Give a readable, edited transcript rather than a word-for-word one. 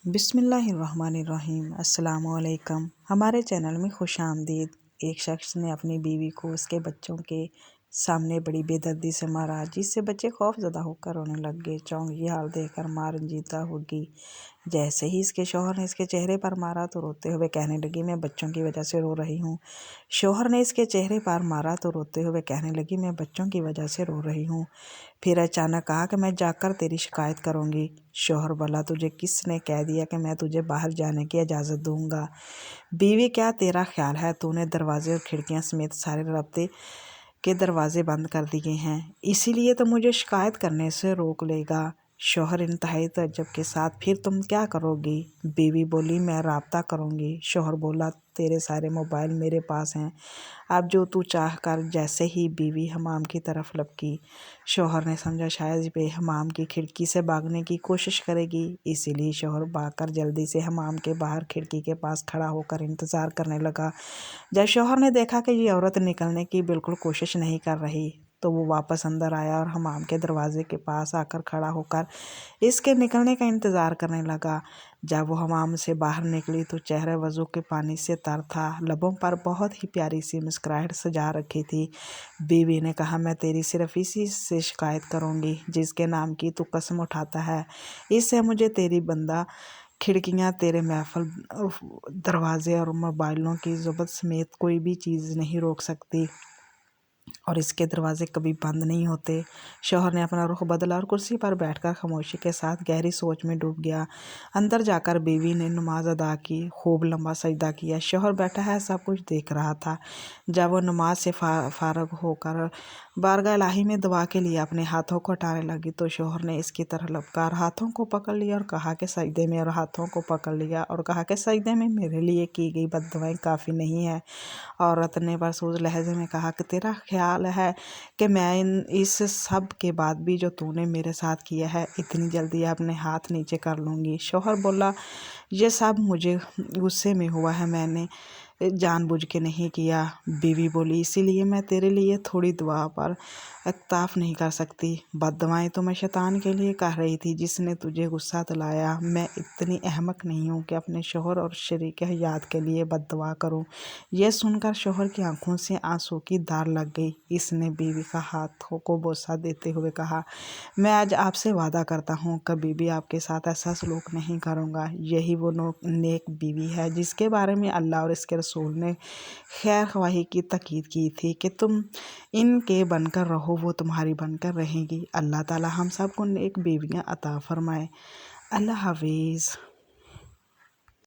بسم اللہ الرحمن الرحیم۔ السلام علیکم۔ ہمارے چینل میں خوش آمدید۔ ایک شخص نے اپنی بیوی کو اس کے بچوں کے سامنے بڑی بے دردی سے مارا، جس سے بچے خوف زدہ ہو کر رونے لگ گئے۔ چونکہ یہ حال دیکھ کر ماں رنجیدہ ہوگی۔ جیسے ہی اس کے شوہر نے اس کے چہرے پر مارا تو روتے ہوئے کہنے لگی، میں بچوں کی وجہ سے رو رہی ہوں۔ شوہر نے اس کے چہرے پر مارا تو روتے ہوئے کہنے لگی، میں بچوں کی وجہ سے رو رہی ہوں۔ پھر اچانک کہا کہ میں جا کر تیری شکایت کروں گی۔ شوہر بولا، تجھے کس نے کہہ دیا کہ میں تجھے باہر جانے کی اجازت دوں گا؟ بیوی، کیا تیرا خیال ہے تو نے دروازے اور کھڑکیاں سمیت سارے رابطے کے دروازے بند کر دیے ہیں، اسی لیے تو مجھے شکایت کرنے سے روک لے گا؟ شوہر انتہائی تعجب کے ساتھ، پھر تم کیا کرو گی؟ بیوی بولی، میں رابطہ کروں گی۔ شوہر بولا، تیرے سارے موبائل میرے پاس ہیں، اب جو تو چاہ کر۔ جیسے ہی بیوی حمام کی طرف لپکی، شوہر نے سمجھا شاید یہ حمام کی کھڑکی سے بھاگنے کی کوشش کرے گی، اسی لیے شوہر بھاگ کر جلدی سے حمام کے باہر کھڑکی کے پاس کھڑا ہو کر انتظار کرنے لگا۔ جب شوہر نے دیکھا کہ یہ عورت نکلنے کی بالکل کوشش نہیں کر رہی تو وہ واپس اندر آیا اور حمام کے دروازے کے پاس آ کر کھڑا ہو کر اس کے نکلنے کا انتظار کرنے لگا۔ جب وہ حمام سے باہر نکلی تو چہرہ وضو کے پانی سے تر تھا، لبوں پر بہت ہی پیاری سی مسکراہٹ سجا رکھی تھی۔ بیوی نے کہا، میں تیری صرف اسی سے شکایت کروں گی جس کے نام کی تو قسم اٹھاتا ہے، اس سے مجھے تیری بندہ کھڑکیاں، تیرے محفل دروازے اور موبائلوں کی ضبط سمیت کوئی بھی چیز نہیں روک سکتی، اور اس کے دروازے کبھی بند نہیں ہوتے۔ شوہر نے اپنا رخ بدلا اور کرسی پر بیٹھ کر خاموشی کے ساتھ گہری سوچ میں ڈوب گیا۔ اندر جا کر بیوی نے نماز ادا کی، خوب لمبا سجدہ کیا۔ شوہر بیٹھا ہے سب کچھ دیکھ رہا تھا۔ جب وہ نماز سے فارغ ہو کر بارگاہ الہی میں دعا کے لیے اپنے ہاتھوں کو ہٹانے لگی تو شوہر نے اس کی طرح لپکار ہاتھوں کو پکڑ لیا اور کہا کہ سجدے میں، اور ہاتھوں کو پکڑ لیا اور کہا کہ سجدے میں میرے لیے کی گئی بد دعائیں کافی نہیں ہے۔ عورت نے برسوز لہجے میں کہا کہ تیرا خیال ہے کہ میں اس سب کے بعد بھی جو تو نے میرے ساتھ کیا ہے اتنی جلدی اپنے ہاتھ نیچے کر لوں گی؟ شوہر بولا، یہ سب مجھے غصے میں ہوا ہے، میں نے جان بوجھ کے نہیں کیا۔ بیوی بولی، اسی لیے میں تیرے لیے تھوڑی دعا پر اکتفا نہیں کر سکتی۔ بد دعائیں تو میں شیطان کے لیے کہہ رہی تھی جس نے تجھے غصہ دلایا۔ میں اتنی احمق نہیں ہوں کہ اپنے شوہر اور شریک حیات کے لیے بد دعا کروں۔ یہ سن کر شوہر کی آنکھوں سے آنسوں کی دھار لگ گئی۔ اس نے بیوی کا ہاتھوں کو بوسہ دیتے ہوئے کہا، میں آج آپ سے وعدہ کرتا ہوں کبھی بھی آپ کے ساتھ ایسا سلوک نہیں کروں گا۔ یہی وہ نیک بیوی ہے جس کے بارے میں اللہ اور اس کے رسول نے خیر خواہی کی تاکید کی تھی کہ تم ان کے بن کر رہو، وہ تمہاری بن کر رہیں گی۔ اللہ تعالی ہم سب کو نیک بیویاں عطا فرمائے۔ اللہ حافظ۔